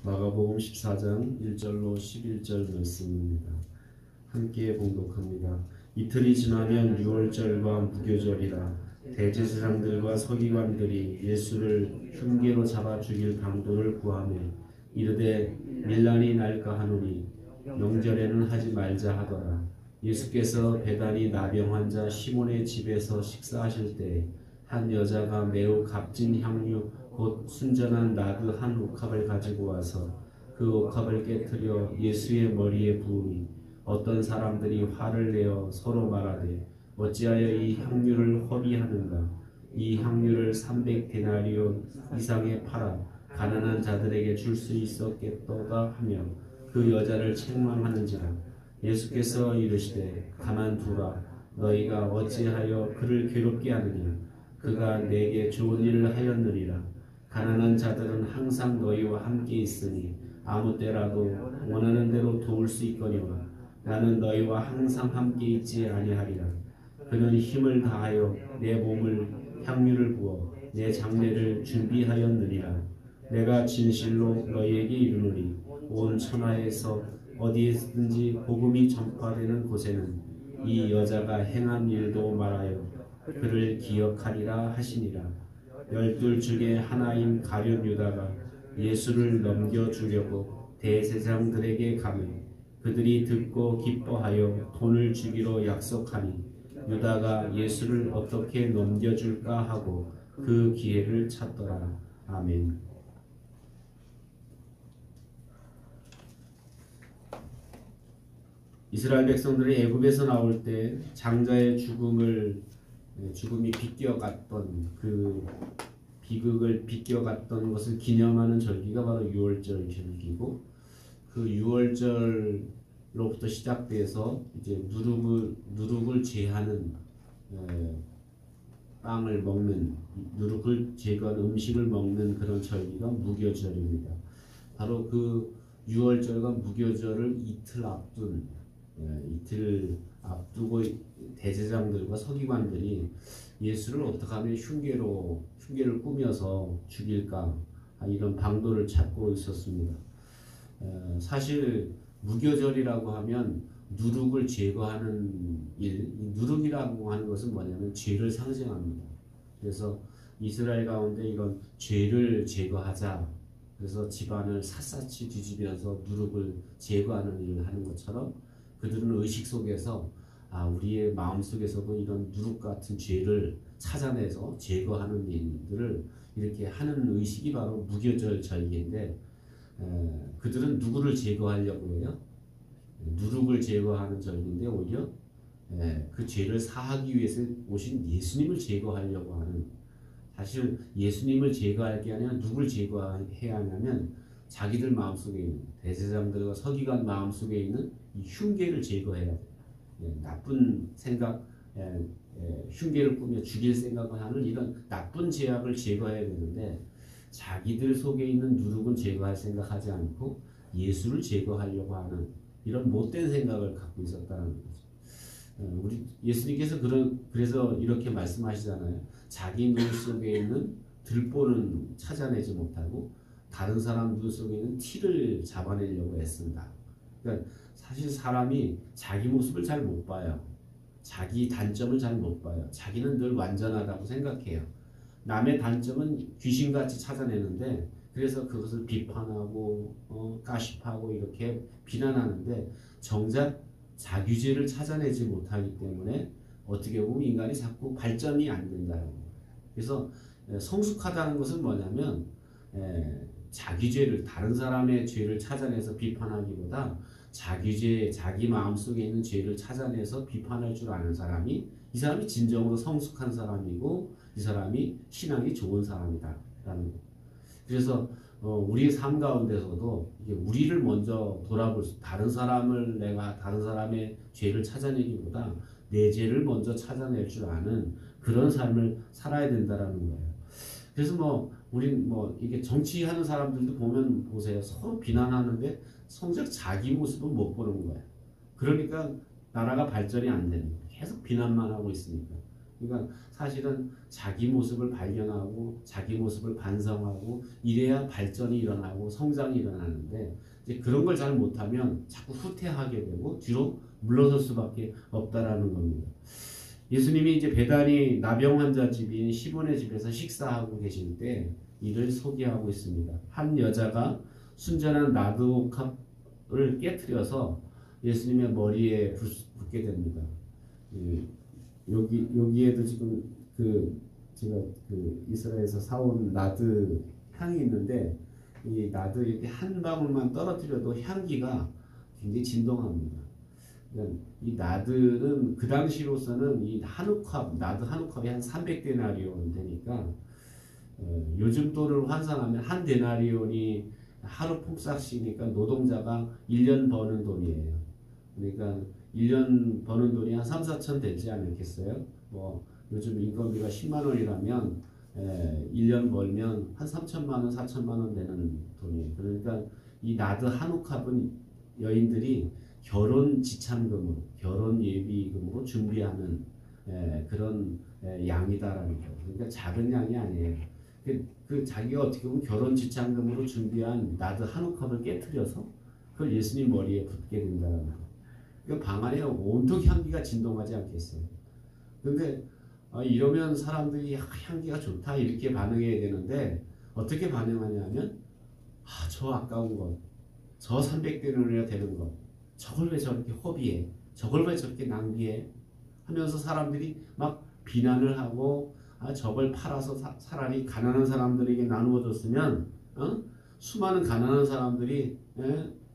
마가복음 14장 1절로 11절 말씀입니다. 함께 봉독합니다. 이틀이 지나면 유월절과 무교절이라. 대제사장들과 서기관들이 예수를 흉계로 잡아 죽일 방도를 구하며 이르되 밀란이 날까 하노니 명절에는 하지 말자 하더라. 예수께서 베다니 나병 환자 시몬의 집에서 식사하실 때 한 여자가 매우 값진 향유 곧 순전한 나드 한 옥합을 가지고 와서 그 옥합을 깨뜨려 예수의 머리에 부으니 어떤 사람들이 화를 내어 서로 말하되 어찌하여 이 향유를 허비하는가. 이 향유를 300데나리온 이상에 팔아 가난한 자들에게 줄 수 있었겠도다 하며 그 여자를 책망하는지라. 예수께서 이르시되 가만두라. 너희가 어찌하여 그를 괴롭게 하느냐. 그가 내게 좋은 일을 하였느니라. 가난한 자들은 항상 너희와 함께 있으니 아무 때라도 원하는 대로 도울 수 있거니와 나는 너희와 항상 함께 있지 아니하리라. 그는 힘을 다하여 내 몸을 향유를 부어 내 장례를 준비하였느니라. 내가 진실로 너희에게 이르노니 온 천하에서 어디에든지 복음이 전파되는 곳에는 이 여자가 행한 일도 말하여 그를 기억하리라 하시니라. 12 중에 하나인 가룟 유다가 예수를 넘겨주려고 대제사장들에게 가매 그들이 듣고 기뻐하여 돈을 주기로 약속하니 유다가 예수를 어떻게 넘겨줄까 하고 그 기회를 찾더라. 아멘. 이스라엘 백성들이 애굽에서 나올 때 장자의 죽음이 비껴갔던 그 비극을 비껴갔던 것을 기념하는 절기가 바로 유월절 절기고, 그 유월절로부터 시작돼서 이제 누룩을 제하는 빵을 먹는, 누룩을 제거한 음식을 먹는 그런 절기가 무교절입니다. 바로 그 유월절과 무교절을 이틀 앞두고 대제사장들과 서기관들이 예수를 어떻게 하면 흉계를 꾸며서 죽일까 이런 방도를 찾고 있었습니다. 사실 무교절이라고 하면 누룩을 제거하는 일, 누룩이라고 하는 것은 뭐냐면 죄를 상징합니다. 그래서 이스라엘 가운데 이런 죄를 제거하자, 그래서 집안을 샅샅이 뒤지면서 누룩을 제거하는 일을 하는 것처럼 그들은 의식 속에서 우리의 마음 속에서도 이런 누룩 같은 죄를 찾아내서 제거하는 일들을 이렇게 하는 의식이 바로 무교절 절기인데, 그들은 누구를 제거하려고 해요? 누룩을 제거하는 절기인데 오히려 그 죄를 사하기 위해서 오신 예수님을 제거하려고 하는, 사실 예수님을 제거할 게 아니라 누굴 제거해야 하냐면 자기들 마음속에 있는, 대제사장들과 서기관 마음속에 있는 이 흉계를 제거해야 돼요. 나쁜 생각, 흉계를 꾸며 죽일 생각을 하는 이런 나쁜 죄악을 제거해야 되는데, 자기들 속에 있는 누룩은 제거할 생각하지 않고 예수를 제거하려고 하는 이런 못된 생각을 갖고 있었다는 거죠. 우리 예수님께서 그래서 이렇게 말씀하시잖아요. 자기 눈 속에 있는 들보는 찾아내지 못하고 다른 사람 눈 속에 있는 티를 잡아내려고 애쓴다. 그러니까 사실 사람이 자기 모습을 잘 못 봐요. 자기 단점을 잘 못 봐요. 자기는 늘 완전하다고 생각해요. 남의 단점은 귀신같이 찾아내는데, 그래서 그것을 비판하고 가십하고 이렇게 비난하는데, 정작 자기죄를 찾아내지 못하기 때문에 어떻게 보면 인간이 자꾸 발전이 안 된다는 거예요. 그래서 성숙하다는 것은 뭐냐면 자기 죄를, 다른 사람의 죄를 찾아내서 비판하기보다 자기 죄, 자기 마음속에 있는 죄를 찾아내서 비판할 줄 아는 사람이, 이 사람이 진정으로 성숙한 사람이고 이 사람이 신앙이 좋은 사람이다 라는 거. 그래서 우리의 삶 가운데서도 이게 우리를 먼저 돌아볼 수, 다른 사람의 죄를 찾아내기보다 내 죄를 먼저 찾아낼 줄 아는 그런 삶을 살아야 된다라는 거예요. 그래서 우리 이게 정치하는 사람들도 보세요. 서로 비난하는데 성적 자기 모습은 못 보는 거예요. 그러니까 나라가 발전이 안 되는 거예요. 계속 비난만 하고 있으니까. 그러니까 사실은 자기 모습을 발견하고 자기 모습을 반성하고 이래야 발전이 일어나고 성장이 일어나는데 이제 그런 걸 잘 못하면 자꾸 후퇴하게 되고 뒤로 물러설 수밖에 없다라는 겁니다. 예수님이 이제 베다니 나병 환자 집인 시몬의 집에서 식사하고 계실 때 이를 소개하고 있습니다. 한 여자가 순전한 나드옥합을 깨트려서 예수님의 머리에 붓게 됩니다. 여기에도 지금 제가 이스라엘에서 사온 나드 향이 있는데 이 나드 이렇게 한 방울만 떨어뜨려도 향기가 굉장히 진동합니다. 이 나드는 그 당시로서는 이 나드 한 옥합이 한 300데나리온 되니까 요즘 돈을 환산하면 한 데나리온이 하루 품삯이니까 노동자가 1년 버는 돈이에요. 그러니까 1년 버는 돈이 한 3, 4천 되지 않겠어요? 뭐 요즘 인건비가 10만 원이라면 1년 벌면 한 3천만 원, 4천만 원 되는 돈이에요. 그러니까 이 나드 한 옥합은 여인들이 결혼 지참금으로, 결혼 예비금으로 준비하는 그런 양이다라는 거예요. 그러니까 작은 양이 아니에요. 자기가 어떻게 보면 결혼 지참금으로 준비한 나드 한 옥합을 깨트려서 그걸 예수님 머리에 붓게 된다는 거예요. 그러니까 방 안에 온통 향기가 진동하지 않겠어요. 그런데 이러면 사람들이 향기가 좋다 이렇게 반응해야 되는데 어떻게 반응하냐면 저 아까운 것, 저 300데나리온이나 되는 것, 저걸 왜 저렇게 허비해, 저걸 왜 저렇게 낭비해 하면서 사람들이 막 비난을 하고 저걸 팔아서 차라리 가난한 사람들에게 나누어 줬으면 수많은 가난한 사람들이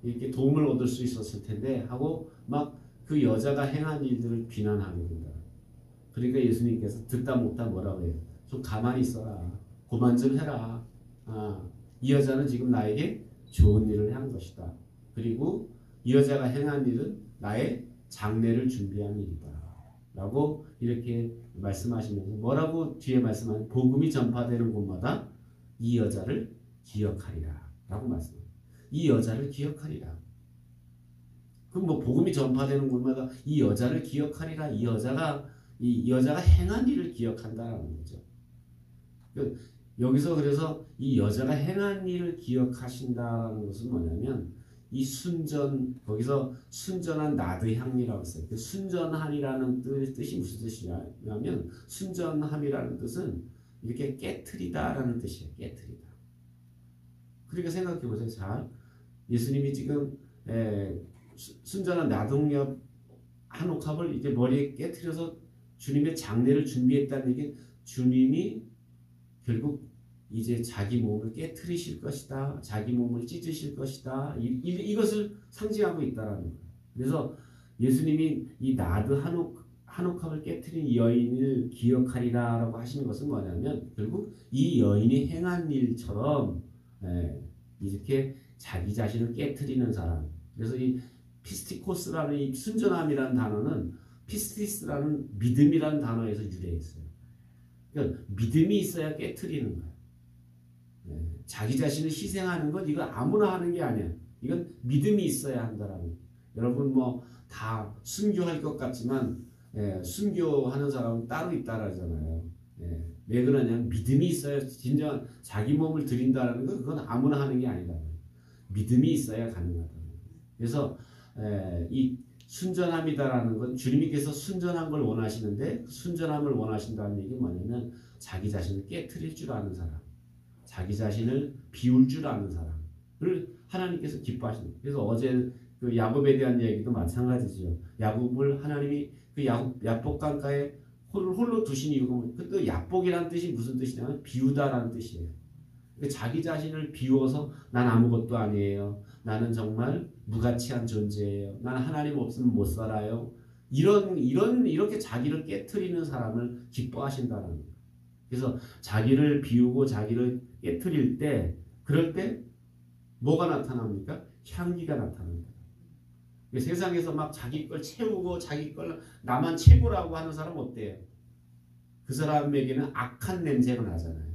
이렇게 도움을 얻을 수 있었을 텐데 하고 막 그 여자가 행한 일들을 비난하게 된다. 그러니까 예수님께서 듣다 못다 뭐라고 해요? 좀 가만히 있어라. 그만 좀 해라. 이 여자는 지금 나에게 좋은 일을 한 것이다. 그리고 이 여자가 행한 일은 나의 장례를 준비한 일이다. 라고 이렇게 말씀하시면서 뭐라고 뒤에 말씀하는 복음이 전파되는 곳마다 이 여자를 기억하리라. 라고 말씀합니다. 이 여자를 기억하리라. 그럼 뭐 복음이 전파되는 곳마다 이 여자를 기억하리라. 이 여자가 행한 일을 기억한다라는 거죠. 여기서 그래서 이 여자가 행한 일을 기억하신다는 것은 뭐냐면 이 거기서 순전한 나드 향이라고 했어요. 그 순전함이라는 뜻이 무슨 뜻이냐면 순전함이라는 뜻은 이렇게 깨트리다라는 뜻이에요. 깨트리다. 그러니까 생각해 보세요. 잘 예수님이 지금 순전한 나동엽 한 옥합을 이제 머리에 깨트려서 주님의 장례를 준비했다는 얘기, 주님이 결국 이제 자기 몸을 깨트리실 것이다. 자기 몸을 찢으실 것이다. 이것을 상징하고 있다라는 거예요. 그래서 예수님이 이 나드 한 옥합을 깨트린 여인을 기억하리라라고 하시는 것은 뭐냐면 결국 이 여인이 행한 일처럼 이렇게 자기 자신을 깨트리는 사람. 그래서 이 피스티코스라는 이 순전함이라는 단어는 피스티스라는 믿음이라는 단어에서 유래했어요. 그러니까 믿음이 있어야 깨트리는 거예요. 자기 자신을 희생하는 건 이건 아무나 하는 게 아니야. 이건 믿음이 있어야 한다라는 거예요. 여러분 뭐 다 순교할 것 같지만 순교하는 사람은 따로 있다라잖아요. 왜 그러냐면 믿음이 있어야 진정한 자기 몸을 드린다는 건 그건 아무나 하는 게 아니다. 믿음이 있어야 가능하다. 그래서 이 순전함이다라는 건 주님께서 순전한 걸 원하시는데 순전함을 원하신다는 얘기는 뭐냐면 자기 자신을 깨트릴 줄 아는 사람, 자기 자신을 비울 줄 아는 사람을 하나님께서 기뻐하시는 거예요. 그래서 어제 그 야곱에 대한 얘기도 마찬가지죠. 야곱을 하나님이 그 야복강가에 홀로 두신 이유가 또 야복이라는 뜻이 무슨 뜻이냐면 비우다라는 뜻이에요. 그러니까 자기 자신을 비워서 난 아무것도 아니에요. 나는 정말 무가치한 존재예요. 나는 하나님 없으면 못 살아요. 이렇게 자기를 깨트리는 사람을 기뻐하신다는 거예요. 그래서 자기를 비우고 자기를 깨트릴 때 그럴 때 뭐가 나타납니까? 향기가 나타납니다. 세상에서 막 자기 걸 채우고 자기 걸 나만 최고라고 하는 사람 어때요? 그 사람에게는 악한 냄새가 나잖아요.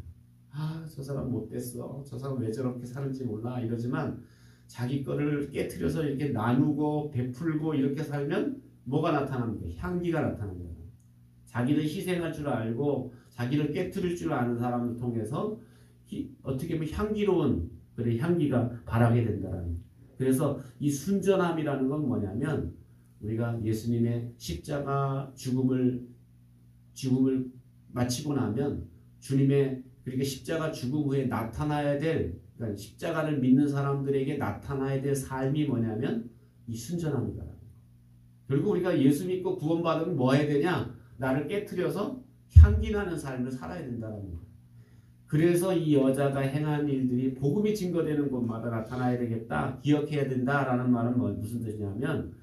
저 사람 못됐어. 저 사람 왜 저렇게 사는지 몰라. 이러지만 자기 거를 깨트려서 이렇게 나누고 베풀고 이렇게 살면 뭐가 나타납니까? 향기가 나타납니다. 자기를 희생할 줄 알고 자기를 깨트릴 줄 아는 사람을 통해서 어떻게 보면 향기로운 그런 향기가 발하게 된다는. 그래서 이 순전함이라는 건 뭐냐면 우리가 예수님의 십자가 죽음을 마치고 나면 주님의 그렇게 십자가 죽음 후에 나타나야 될, 그러니까 십자가를 믿는 사람들에게 나타나야 될 삶이 뭐냐면 이 순전함이다. 결국 우리가 예수 믿고 구원받으면 뭐 해야 되냐? 나를 깨트려서 향기나는 삶을 살아야 된다는 거예요. 그래서 이 여자가 행한 일들이 복음이 증거되는 곳마다 나타나야 되겠다, 기억해야 된다라는 말은 무슨 뜻이냐면,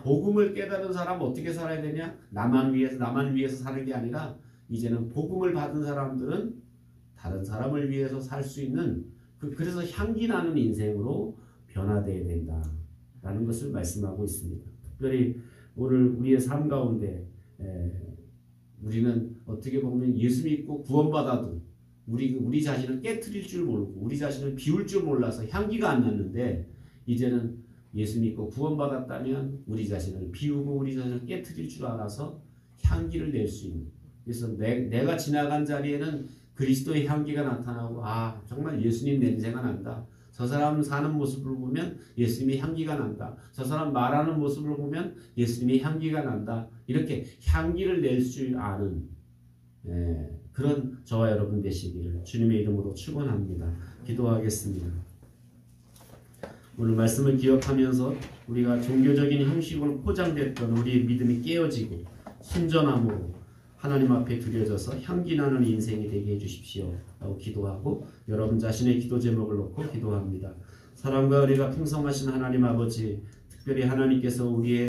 복음을 깨달은 사람은 어떻게 살아야 되냐? 나만 위해서 사는 게 아니라 이제는 복음을 받은 사람들은 다른 사람을 위해서 살 수 있는, 그래서 향기나는 인생으로 변화되어야 된다라는 것을 말씀하고 있습니다. 특별히 오늘 우리의 삶 가운데 우리는 어떻게 보면 예수 믿고 구원받아도 우리 자신을 깨트릴 줄 모르고 우리 자신을 비울 줄 몰라서 향기가 안 났는데, 이제는 예수 믿고 구원받았다면 우리 자신을 비우고 우리 자신을 깨트릴 줄 알아서 향기를 낼 수 있는. 그래서 내가 지나간 자리에는 그리스도의 향기가 나타나고, 정말 예수님 냄새가 난다. 저 사람 사는 모습을 보면 예수님의 향기가 난다. 저 사람 말하는 모습을 보면 예수님의 향기가 난다. 이렇게 향기를 낼 줄 아는 그런 저와 여러분 되시기를 주님의 이름으로 축원합니다. 기도하겠습니다. 오늘 말씀을 기억하면서 우리가 종교적인 형식으로 포장됐던 우리의 믿음이 깨어지고 순전함으로 하나님 앞에 드려져서 향기나는 인생이 되게 해주십시오 라고 기도하고, 여러분 자신의 기도 제목을 놓고 기도합니다. 사랑과 은혜가 풍성하신 하나님 아버지, 특별히 하나님께서 우리의